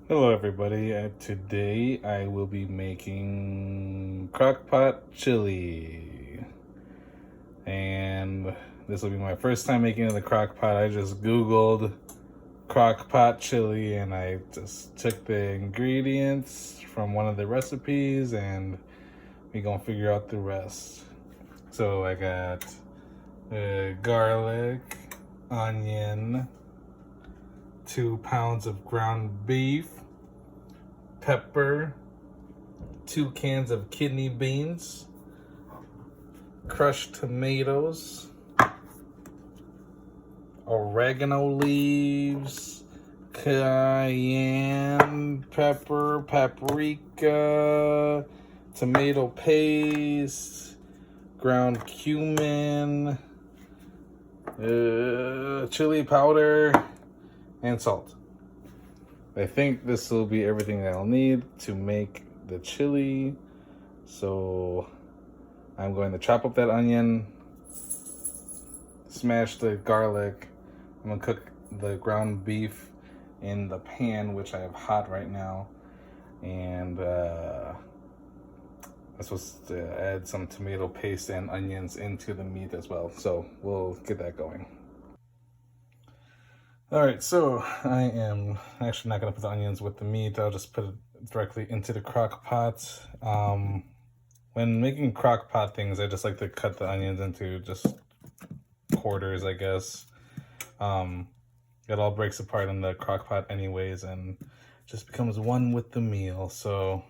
Hello everybody, today I will be making Crockpot chili. And this will be my first time making it in the Crockpot. I just Googled Crockpot chili and I just took the ingredients from one of the recipes and we gonna figure out the rest. So I got garlic, onion, 2 pounds of ground beef, pepper, 2 cans of kidney beans, crushed tomatoes, oregano leaves, cayenne pepper, paprika, tomato paste, ground cumin, chili powder, and salt. I think this will be everything that I'll need to make the chili. So I'm going to chop up that onion, smash the garlic. I'm gonna cook the ground beef in the pan, which I have hot right now. And I'm supposed to add some tomato paste and onions into the meat as well. So we'll get that going. All right, so I am actually not gonna put the onions with the meat. I'll just put it directly into the crock pot. When making crock pot things, I just like to cut the onions into just quarters, I guess. It all breaks apart in the crock pot anyways and just becomes one with the meal. So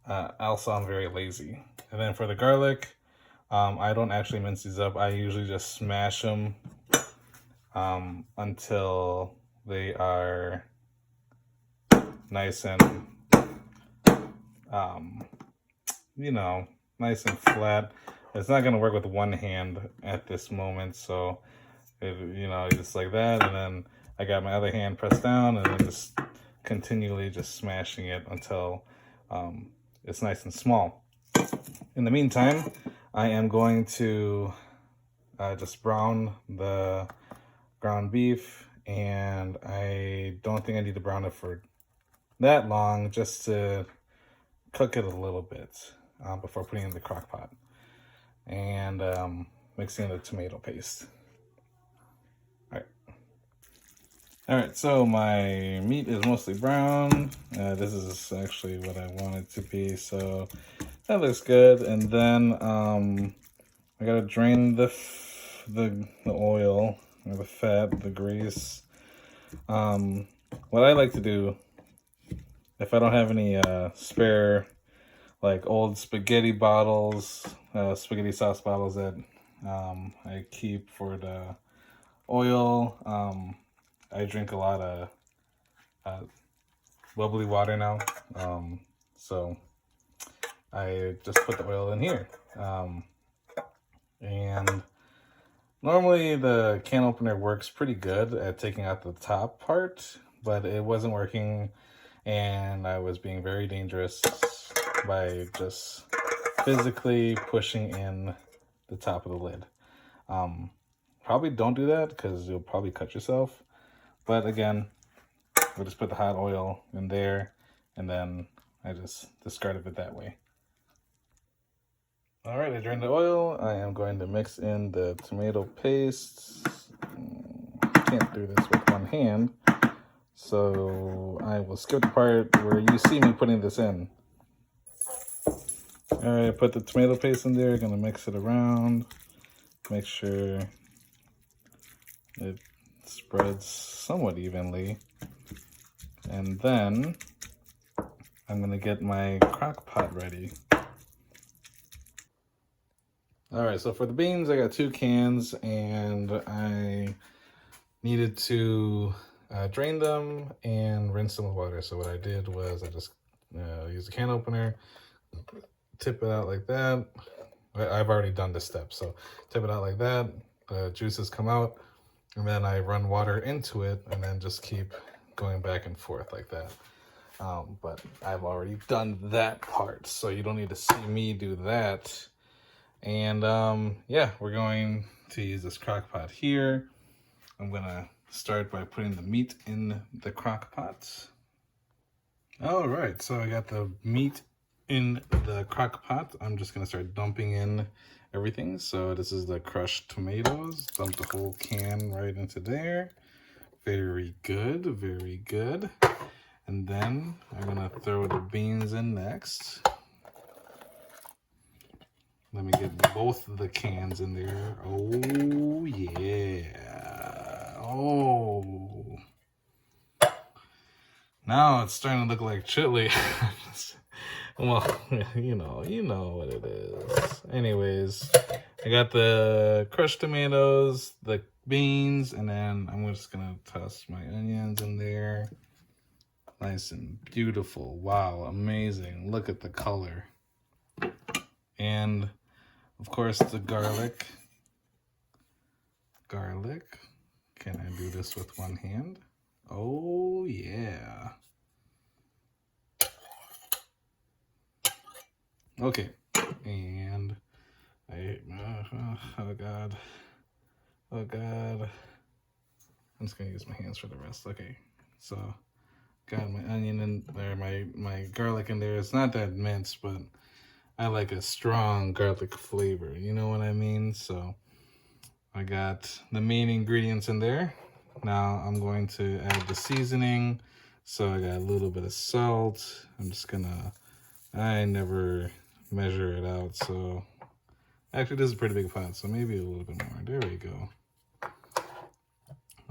also I'm very lazy. And then for the garlic, I don't actually mince these up. I usually just smash them until they are nice and nice and flat. It's not gonna work with one hand at this moment, so just like that, and then I got my other hand pressed down and then just continually just smashing it until it's nice and small. In the meantime, I am going to just brown the ground beef, and I don't think I need to brown it for that long, just to cook it a little bit before putting it in the crock pot and mixing the tomato paste. All right, so my meat is mostly brown. This is actually what I want it to be, so that looks good. And then I gotta drain the oil or the fat, the grease. What I like to do, if I don't have any spare like old spaghetti bottles, spaghetti sauce bottles that I keep for the oil, I drink a lot of bubbly water now, so I just put the oil in here. And normally the can opener works pretty good at taking out the top part, but it wasn't working, and I was being very dangerous by just physically pushing in the top of the lid. Probably don't do that because you'll probably cut yourself. But again, we'll just put the hot oil in there, and then I just discarded it that way. All right, I drained the oil. I am going to mix in the tomato paste. Can't do this with one hand, so I will skip the part where you see me putting this in. All right, I put the tomato paste in there. Gonna mix it around, make sure it spreads somewhat evenly, and then I'm gonna get my crock pot ready. All right, so for the beans, I got 2 cans, and I needed to drain them and rinse them with water. So what I did was I just used a can opener, tip it out like that. I've already done this step, so tip it out like that. The juices come out, and then I run water into it, and then just keep going back and forth like that. But I've already done that part, so you don't need to see me do that. And yeah, we're going to use this crock pot here. I'm gonna start by putting the meat in the crock pot. All right, so I got the meat in the crock pot. I'm just gonna start dumping in everything. So this is the crushed tomatoes. Dump the whole can right into there. Very good, very good. And then I'm gonna throw the beans in next. Let me get both of the cans in there. Oh yeah. Oh. Now it's starting to look like chili. Well, you know what it is. Anyways, I got the crushed tomatoes, the beans, and then I'm just gonna toss my onions in there. Nice and beautiful. Wow, amazing. Look at the color. And of course the garlic. Garlic. Can I do this with one hand? Oh yeah. Okay, and oh god, oh god. I'm just gonna use my hands for the rest. Okay, so got my onion in there, my garlic in there. It's not that minced, but I like a strong garlic flavor. You know what I mean? So I got the main ingredients in there. Now I'm going to add the seasoning. So I got a little bit of salt. I never measure it out, so actually this is a pretty big pot, so maybe a little bit more. There we go.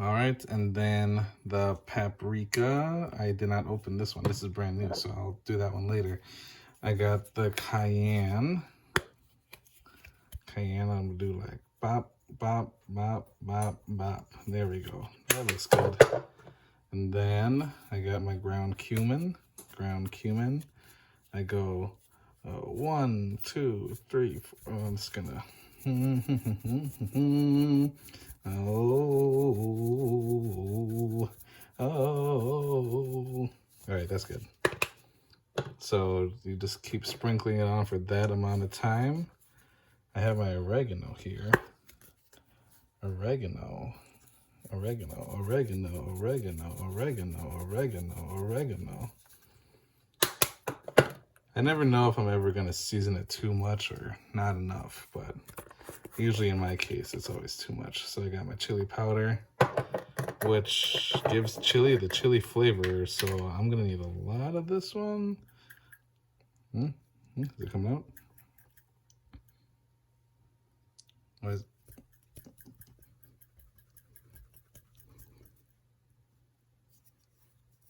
All right, and then the paprika. I did not open this one. This is brand new, so I'll do that one later. I got the cayenne. Cayenne, I'm gonna do like bop, bop, bop, bop, bop. There we go. That looks good. And then I got my ground cumin. Ground cumin. I go 1, 2, 3, 4. I'm just gonna. Oh, oh. All right, that's good. So you just keep sprinkling it on for that amount of time. I have my oregano here. Oregano, oregano, oregano, oregano, oregano, oregano, oregano. I never know if I'm ever going to season it too much or not enough, but usually in my case, it's always too much. So I got my chili powder, which gives chili the chili flavor. So I'm going to need a lot of this one. Is it coming out? What is...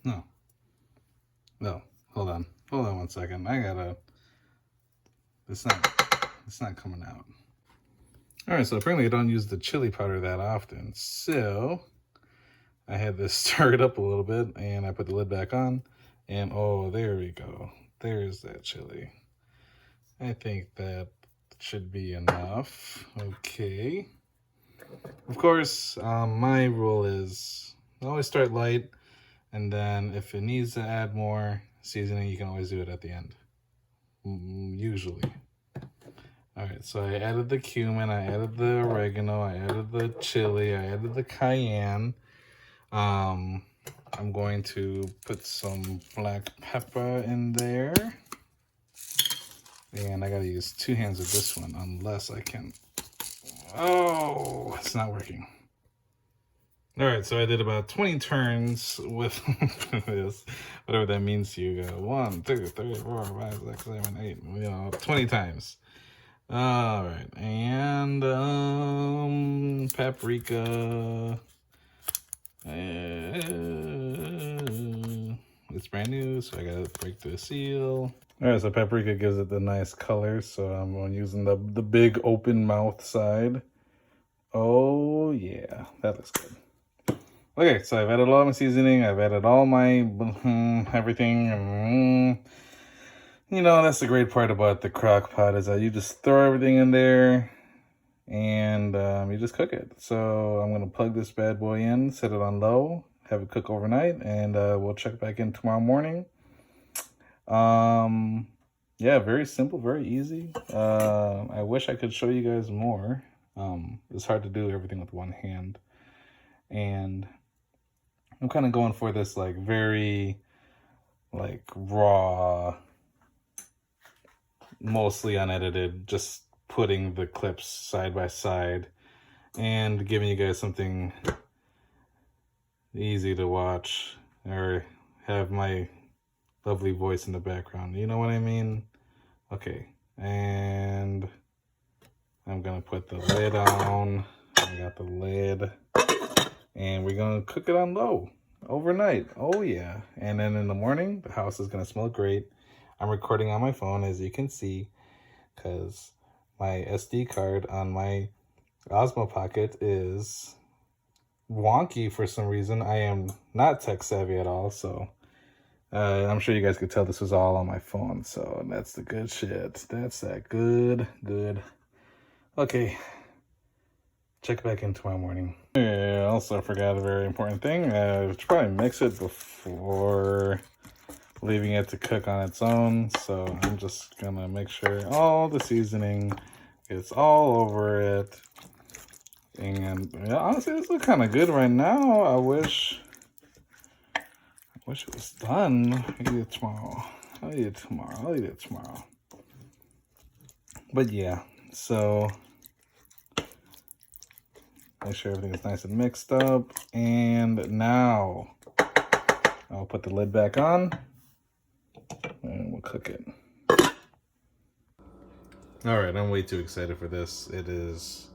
No. No. Hold on. Hold on 1 second. It's not coming out. All right, so apparently I don't use the chili powder that often. So I had this stir it up a little bit and I put the lid back on and oh, there we go. There's that chili. I think that should be enough. Okay. Of course, my rule is always start light, and then if it needs to add more seasoning, you can always do it at the end. Usually. All right, so I added the cumin, I added the oregano, I added the chili, I added the cayenne. I'm going to put some black pepper in there. And I gotta use 2 hands of this one unless I can. Oh, it's not working. All right, so I did about 20 turns with this, whatever that means to you. 1, 2, 3, 4, 5, 6, 7, 8, 20 times. All right, and paprika. It's brand new, so I gotta break the seal. All right, so paprika gives it the nice color, so I'm using the big open mouth side. Oh yeah, that looks good. Okay, so I've added all my seasoning, I've added all my everything. You know, that's the great part about the crock pot is that you just throw everything in there and you just cook it. So I'm gonna plug this bad boy in, set it on low, have it cook overnight, and we'll check back in tomorrow morning. Yeah, very simple, very easy. I wish I could show you guys more. It's hard to do everything with one hand. And I'm kind of going for this like very like raw, mostly unedited, just putting the clips side by side and giving you guys something easy to watch or have my lovely voice in the background. You know what I mean? Okay, and I'm gonna put the lid on. I got the lid, and we're gonna cook it on low overnight. Oh yeah. And then in the morning, the house is gonna smell great. I'm recording on my phone, as you can see, because my SD card on my Osmo Pocket is wonky for some reason. I am not tech savvy at all, so I'm sure you guys could tell this was all on my phone. So that's the good shit. That's that good. Okay, check back in tomorrow morning. Yeah, I also forgot a very important thing. Should probably mix it before leaving it to cook on its own. So I'm just gonna make sure all the seasoning is all over it. And yeah, honestly, this looks kind of good right now. I wish it was done. I'll eat it tomorrow. I'll eat it tomorrow. But yeah, so make sure everything is nice and mixed up. And now I'll put the lid back on and we'll cook it. All right, I'm way too excited for this. It is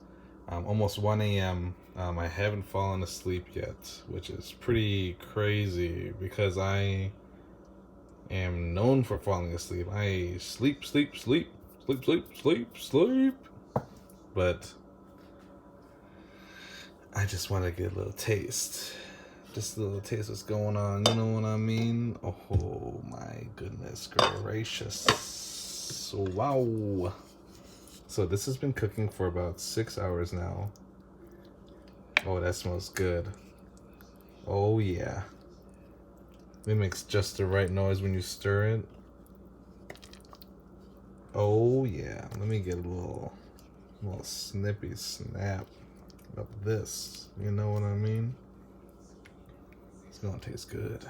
almost 1 a.m. I haven't fallen asleep yet, which is pretty crazy because I am known for falling asleep. I sleep. But I just want to get a little taste. Just a little taste what's going on. You know what I mean? Oh my goodness gracious. Wow. So this has been cooking for about 6 hours now. Oh, that smells good. Oh yeah. It makes just the right noise when you stir it. Oh yeah. Let me get a little snippy snap of this. You know what I mean? It's gonna taste good.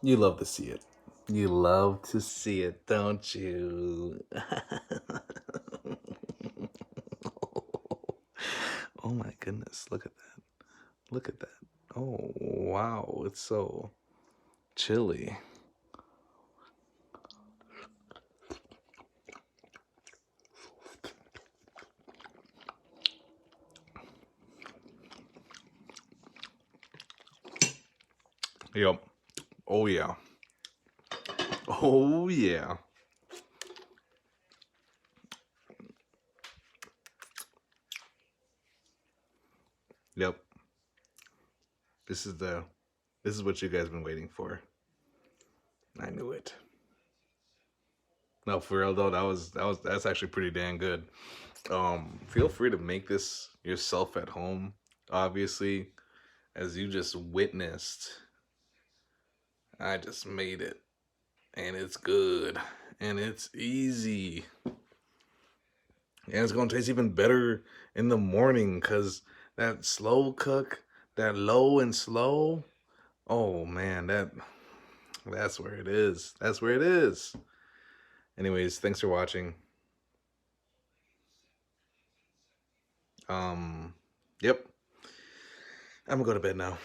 You love to see it. You love to see it, don't you? Oh my goodness, look at that. Look at that. Oh wow, it's so chilly. Yep. Oh yeah. Oh yeah. Yep. This is what you guys been waiting for. I knew it. No, for real though, that's actually pretty damn good. Feel free to make this yourself at home. Obviously, as you just witnessed, I just made it, and it's good, and it's easy, and it's gonna taste even better in the morning because that slow cook, that low and slow. Oh man, that's where it is. That's where it is. Anyways, thanks for watching. Yep. I'm gonna go to bed now.